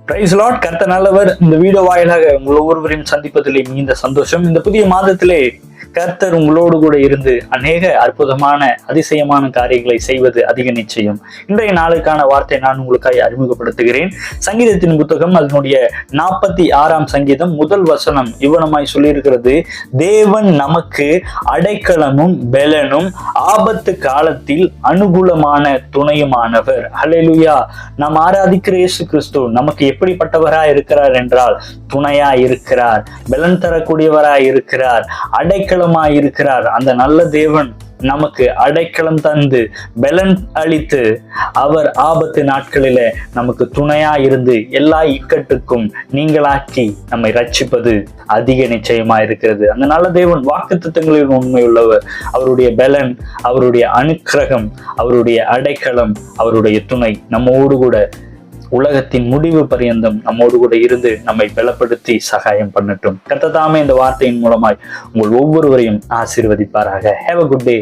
Price Lord. கர்த்தர் நல்லவர். இந்த வீடியோ வாயிலாக உங்கள் ஒவ்வொருவரையும் சந்திப்பதிலே மிகுந்த சந்தோஷம். இந்த புதிய மாதத்திலே கர்த்தர் உங்களோடு கூட இருந்து அநேக அற்புதமான அதிசயமான காரியங்களை செய்வது அதிக நிச்சயம். இன்றைய நாளுக்கான வார்த்தை நான் உங்களுக்காக அறிமுகப்படுத்துகிறேன். சங்கீதத்தின் புத்தகம் அதனுடைய 46ஆம் சங்கீதம் முதல் வசனம் இவ்வனமாய் சொல்லியிருக்கிறது: தேவன் நமக்கு அடைக்கலமும் பெலனும் ஆபத்து காலத்தில் அனுகூலமான துணையுமானவர். ஹல்லேலூயா. நாம் ஆராதிக்கிற இயேசு கிறிஸ்து நமக்கு எப்படிப்பட்டவராய் இருக்கிறார் என்றால் துணையாய் இருக்கிறார், பெலன் தரக்கூடியவராய் இருக்கிறார், அடைக்கலமாய் இருக்கிறார். அந்த நல்ல தேவன் நமக்கு அடைக்கலம் தந்து பெலன் அளித்து அவர் ஆபத்து நாட்களில நமக்கு துணையா இருந்து எல்லா இக்கட்டுக்கும் நீங்களாக்கி நம்மை ரட்சிப்பது அதிக நிச்சயமா இருக்கிறது. அந்த நல்ல தேவன் வாக்குத்தத்தங்களில் உண்மையுள்ளவர். அவருடைய பெலன், அவருடைய அனுக்கிரகம், அவருடைய அடைக்கலம், அவருடைய துணை நம்மோடு கூட உலகத்தின் முடிவு பரியந்தம் நம்மோடு கூட இருந்து நம்மை பலப்படுத்தி சகாயம் பண்ணட்டும். கர்த்தர் தாமே இந்த வார்த்தையின் மூலமாய் உங்கள் ஒவ்வொருவரையும் ஆசீர்வதிப்பாராக. Have a good day.